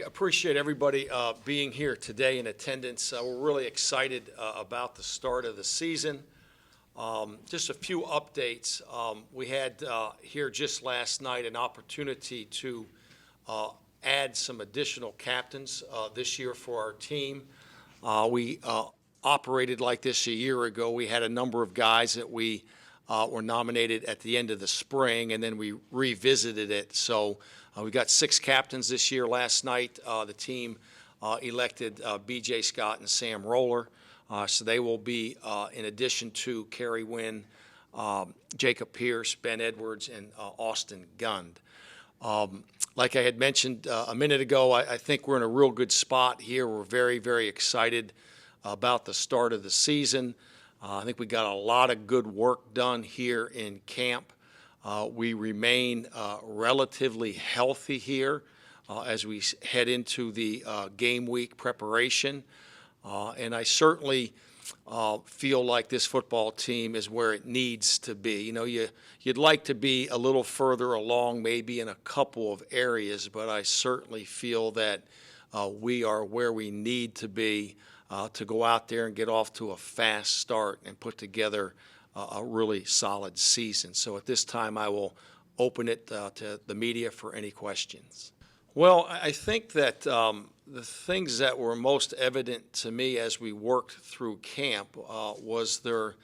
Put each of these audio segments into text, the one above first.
appreciate everybody being here today in attendance. We're really excited about the start of the season. Just a few updates. We had here just last night an opportunity to add some additional captains this year for our team. We operated like this a year ago. We had a number of guys that we were nominated at the end of the spring, and then we revisited it. So we got 6 captains this year. Last night, the team elected B.J. Scott and Sam Roller. So they will be, in addition to Kerry Wynn, Jacob Pierce, Ben Edwards, and Austin Gund. Like I had mentioned a minute ago, I think we're in a real good spot here. We're very, very excited about the start of the season. I think we got a lot of good work done here in camp. We remain relatively healthy here as we head into the game week preparation. And I certainly feel like this football team is where it needs to be. You know, you'd like to be a little further along maybe in a couple of areas, but I certainly feel that we are where we need to be to go out there and get off to a fast start and put together a really solid season. So at this time, I will open it to the media for any questions. Well, I think that the things that were most evident to me as we worked through camp was their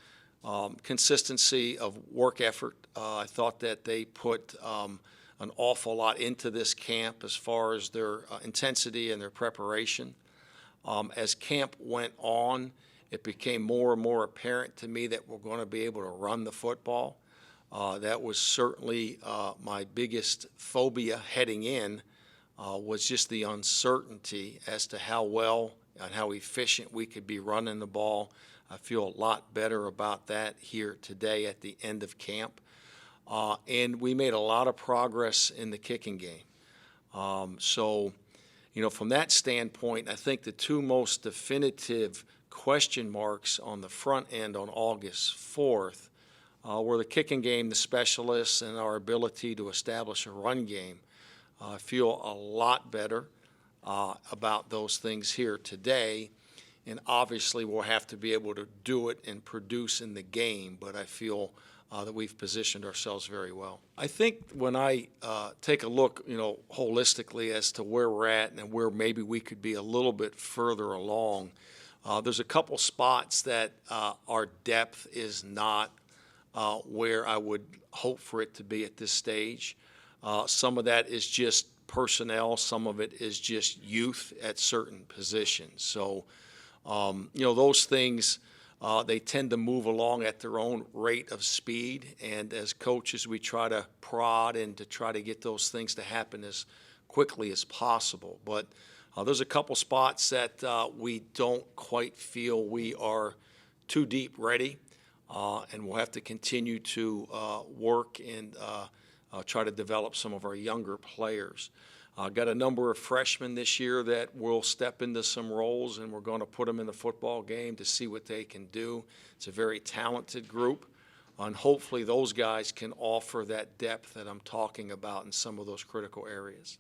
consistency of work effort. I thought that they put an awful lot into this camp as far as their intensity and their preparation. As camp went on, it became more and more apparent to me that we're going to be able to run the football. That was certainly my biggest phobia heading in, was just the uncertainty as to how well and how efficient we could be running the ball. I feel a lot better about that here today at the end of camp. And we made a lot of progress in the kicking game. So, you know, from that standpoint, I think the two most definitive question marks on the front end on August 4th were the kicking game, the specialists, and our ability to establish a run game. I feel a lot better about those things here today, and obviously we'll have to be able to do it and produce in the game, but I feel that we've positioned ourselves very well. I think when I take a look, you know, holistically as to where we're at and where maybe we could be a little bit further along, there's a couple spots that our depth is not where I would hope for it to be at this stage. Some of that is just personnel. Some of it is just youth at certain positions. So, you know, those things, they tend to move along at their own rate of speed. And as coaches, we try to prod and to try to get those things to happen as quickly as possible. But there's a couple spots that we don't quite feel we are too deep ready. And we'll have to continue to work and try to develop some of our younger players. Got a number of freshmen this year that will step into some roles, and we're going to put them in the football game to see what they can do. It's a very talented group, and hopefully those guys can offer that depth that I'm talking about in some of those critical areas.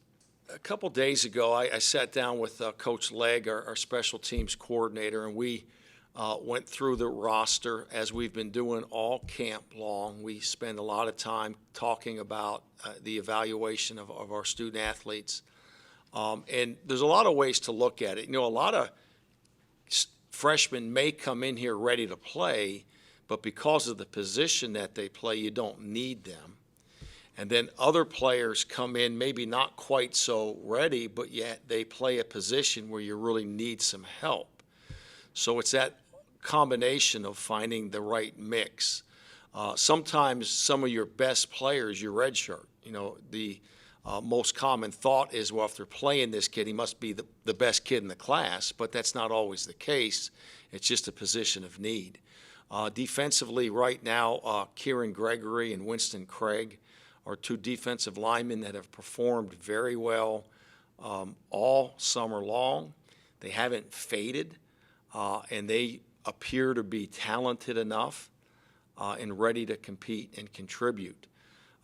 A couple days ago, I sat down with Coach Legg, our special teams coordinator, and we went through the roster as we've been doing all camp long. We spend a lot of time talking about the evaluation of our student athletes. And there's a lot of ways to look at it. You know, a lot of freshmen may come in here ready to play, but because of the position that they play, you don't need them. And then other players come in maybe not quite so ready, but yet they play a position where you really need some help. So it's that combination of finding the right mix. Sometimes some of your best players, your redshirt. You know, the most common thought is, well, if they're playing this kid, he must be the best kid in the class, but that's not always the case. It's just a position of need. Defensively, right now, Kieran Gregory and Winston Craig are two defensive linemen that have performed very well all summer long. They haven't faded, and they appear to be talented enough and ready to compete and contribute.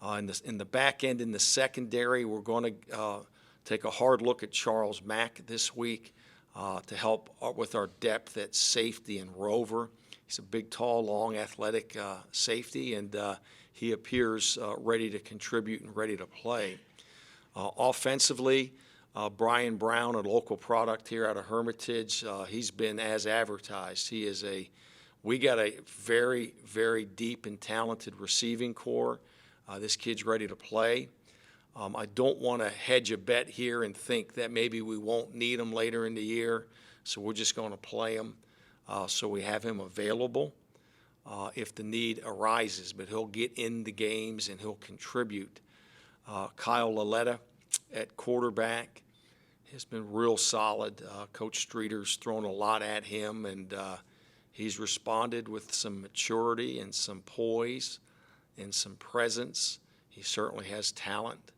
In the back end, in the secondary, we're going to take a hard look at Charles Mack this week to help with our depth at safety and rover. He's a big, tall, long, athletic safety, and he appears ready to contribute and ready to play. Offensively, Brian Brown, a local product here out of Hermitage, he's been as advertised. We got a very, very deep and talented receiving core. This kid's ready to play. I don't want to hedge a bet here and think that maybe we won't need him later in the year, so we're just going to play him so we have him available if the need arises. But he'll get in the games and he'll contribute. Kyle Laletta at quarterback has been real solid. Coach Streeter's thrown a lot at him, and he's responded with some maturity and some poise and some presence. He certainly has talent.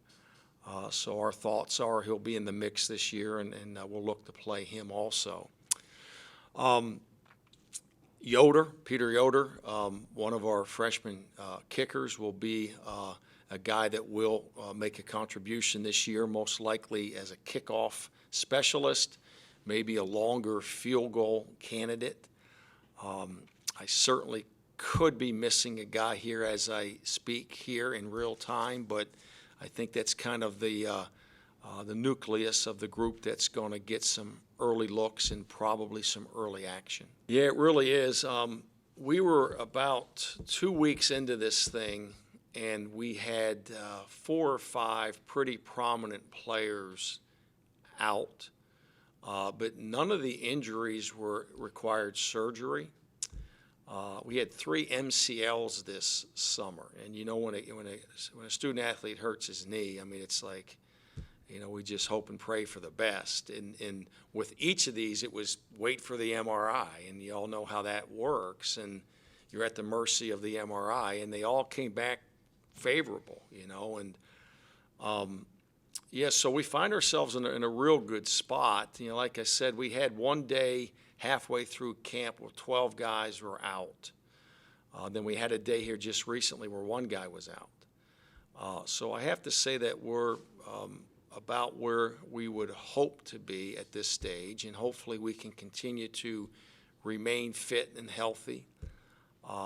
So our thoughts are he'll be in the mix this year, and we'll look to play him also. Peter Yoder, one of our freshman kickers, will be a guy that will make a contribution this year, most likely as a kickoff specialist, maybe a longer field goal candidate. I certainly could be missing a guy here as I speak here in real time, but I think that's kind of the nucleus of the group that's going to get some early looks and probably some early action. Yeah, it really is. We were about 2 weeks into this thing, and we had 4 or 5 pretty prominent players out, but none of the injuries required surgery. We had 3 MCLs this summer, and you know when a student athlete hurts his knee, I mean it's like, we just hope and pray for the best. And with each of these, it was wait for the MRI, and you all know how that works, and you're at the mercy of the MRI, and they all came back favorable, and so we find ourselves in a real good spot. Like I said, we had one day halfway through camp where 12 guys were out. Then we had a day here just recently where 1 guy was out. So I have to say that we're about where we would hope to be at this stage, and hopefully we can continue to remain fit and healthy.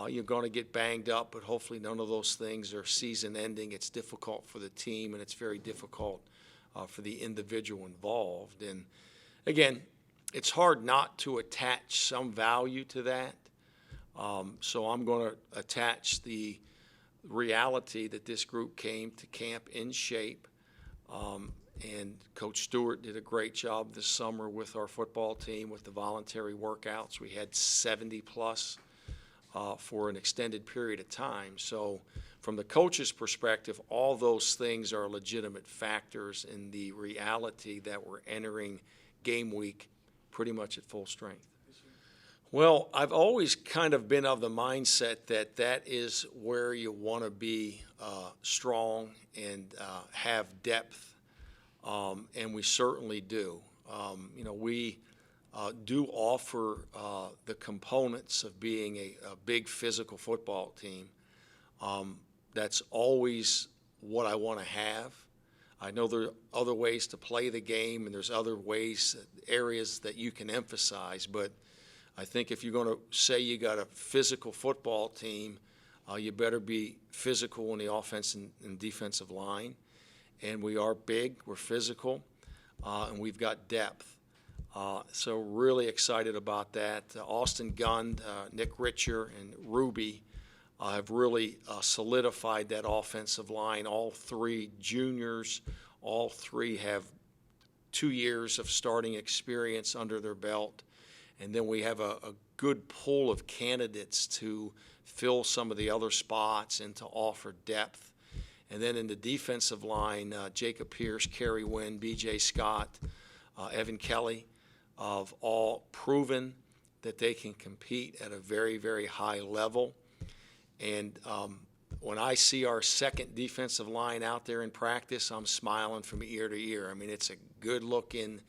You're going to get banged up, but hopefully none of those things are season-ending. It's difficult for the team, and it's very difficult for the individual involved. And, again, it's hard not to attach some value to that. So I'm going to attach the reality that this group came to camp in shape. And Coach Stewart did a great job this summer with our football team with the voluntary workouts. We had 70-plus for an extended period of time. So from the coach's perspective, all those things are legitimate factors in the reality that we're entering game week pretty much at full strength. Well, I've always kind of been of the mindset that is where you want to be strong and have depth, and we certainly do. We do offer the components of being a big physical football team. That's always what I want to have. I know there are other ways to play the game, and there's other areas that you can emphasize, but I think if you're going to say you got a physical football team, you better be physical in the offense and defensive line. And we are big, we're physical, and we've got depth. So really excited about that. Austin Gund, Nick Richer, and Ruby have really solidified that offensive line. All 3 juniors, all 3 have 2 years of starting experience under their belt. And then we have a good pool of candidates to fill some of the other spots and to offer depth. And then in the defensive line, Jacob Pierce, Kerry Wynn, B.J. Scott, Evan Kelly have all proven that they can compete at a very, very high level. And when I see our second defensive line out there in practice, I'm smiling from ear to ear. I mean, it's a good-looking,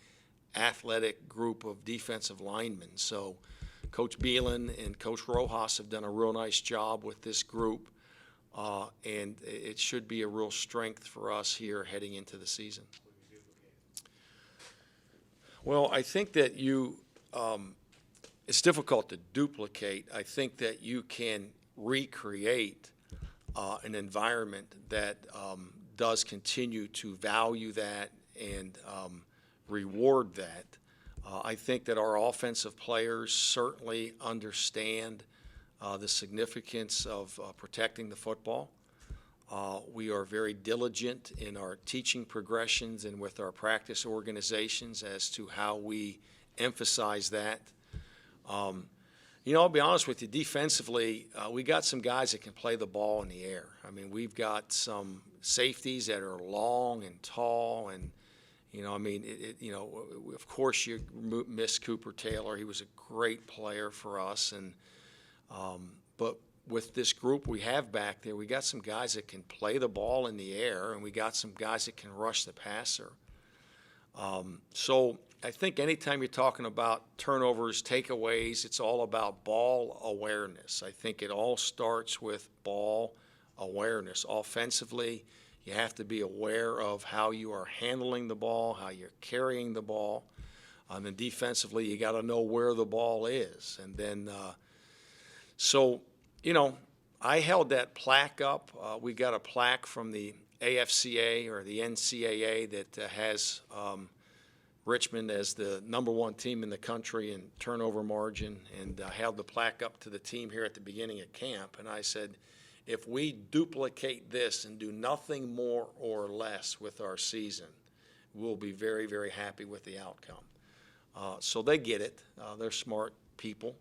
athletic group of defensive linemen. So Coach Beelan and Coach Rojas have done a real nice job with this group, and it should be a real strength for us here heading into the season. Well, I think that it's difficult to duplicate. I think that you can recreate an environment that does continue to value that and reward that. I think that our offensive players certainly understand the significance of protecting the football. We are very diligent in our teaching progressions and with our practice organizations as to how we emphasize that. I'll be honest with you, defensively, we got some guys that can play the ball in the air. I mean, we've got some safeties that are long and tall, and, of course you miss Cooper Taylor. He was a great player for us, but with this group we have back there, we got some guys that can play the ball in the air, and we got some guys that can rush the passer. So I think anytime you're talking about turnovers, takeaways, it's all about ball awareness. I think it all starts with ball awareness. Offensively, you have to be aware of how you are handling the ball, how you're carrying the ball. And then defensively, you got to know where the ball is. And then, I held that plaque up. We got a plaque from the AFCA or the NCAA that has Richmond as the #1 team in the country in turnover margin, and held the plaque up to the team here at the beginning of camp. And I said, if we duplicate this and do nothing more or less with our season, we'll be very, very happy with the outcome. So they get it. They're smart people,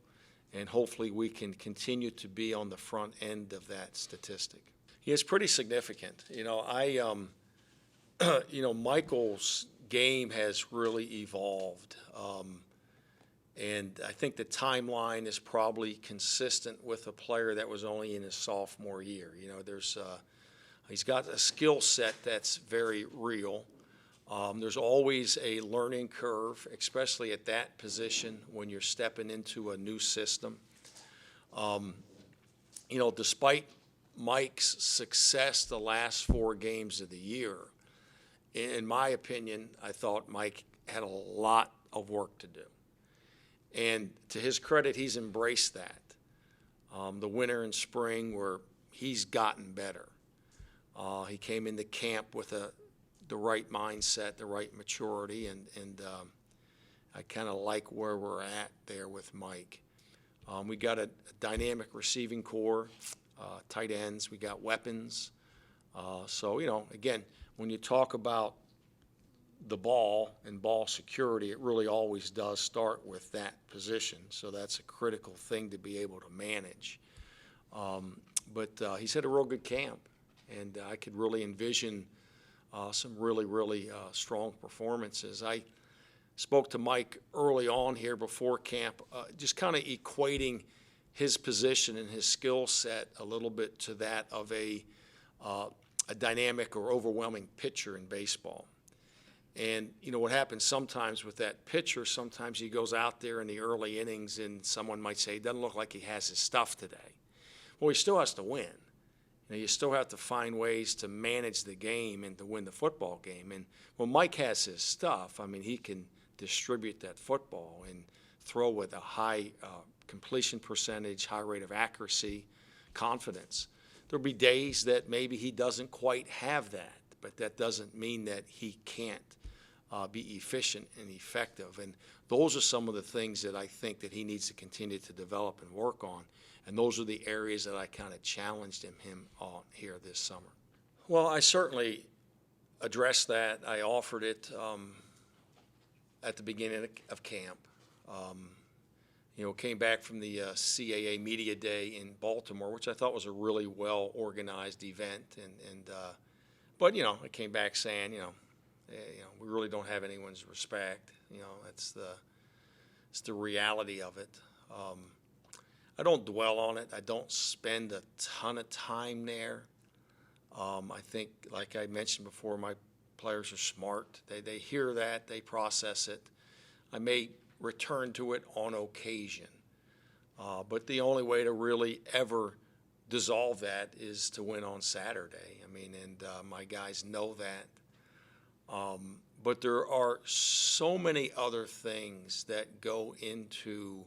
and hopefully we can continue to be on the front end of that statistic. Yeah, it's pretty significant. Michael's game has really evolved, and I think the timeline is probably consistent with a player that was only in his sophomore year. He's got a skill set that's very real. There's always a learning curve, especially at that position when you're stepping into a new system. Despite Mike's success the last 4 games of the year, in my opinion, I thought Mike had a lot of work to do. And to his credit, he's embraced that. The winter and spring where he's gotten better. He came into camp with the right mindset, the right maturity, and I kind of like where we're at there with Mike. We got a dynamic receiving core, tight ends. We got weapons. Again, when you talk about the ball and ball security, it really always does start with that position. So that's a critical thing to be able to manage. But he's had a real good camp, and I could really envision some really, really strong performances. I spoke to Mike early on here before camp, just kind of equating his position and his skill set a little bit to that of a dynamic or overwhelming pitcher in baseball. And, what happens sometimes with that pitcher, sometimes he goes out there in the early innings and someone might say, it doesn't look like he has his stuff today. Well, he still has to win. You still have to find ways to manage the game and to win the football game. And when Mike has his stuff, he can distribute that football and throw with a high completion percentage, high rate of accuracy, confidence. There'll be days that maybe he doesn't quite have that, but that doesn't mean that he can't be efficient and effective. And those are some of the things that I think that he needs to continue to develop and work on. And those are the areas that I kind of challenged him on here this summer. Well, I certainly addressed that. I offered it at the beginning of camp. Came back from the CAA Media Day in Baltimore, which I thought was a really well-organized event. But I came back saying, we really don't have anyone's respect. It's the reality of it. I don't dwell on it. I don't spend a ton of time there. I think, like I mentioned before, my players are smart. They hear that. They process it. I may return to it on occasion. But the only way to really ever dissolve that is to win on Saturday. And my guys know that. but there are so many other things that go into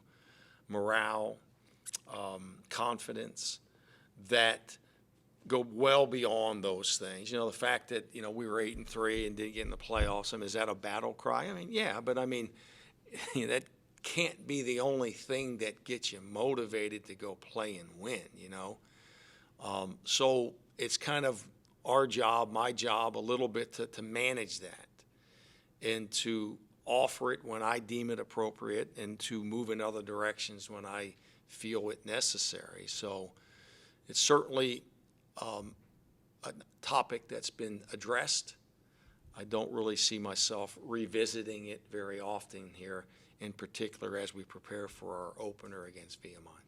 morale, confidence, that go well beyond those things. The fact that, we were 8-3 and didn't get in the playoffs, I mean, is that a battle cry? I mean, yeah, but I mean, that can't be the only thing that gets you motivated to go play and win. So it's kind of our job, my job, a little bit to manage that and to offer it when I deem it appropriate and to move in other directions when I feel it necessary. So it's certainly a topic that's been addressed. I don't really see myself revisiting it very often here, in particular as we prepare for our opener against VMI.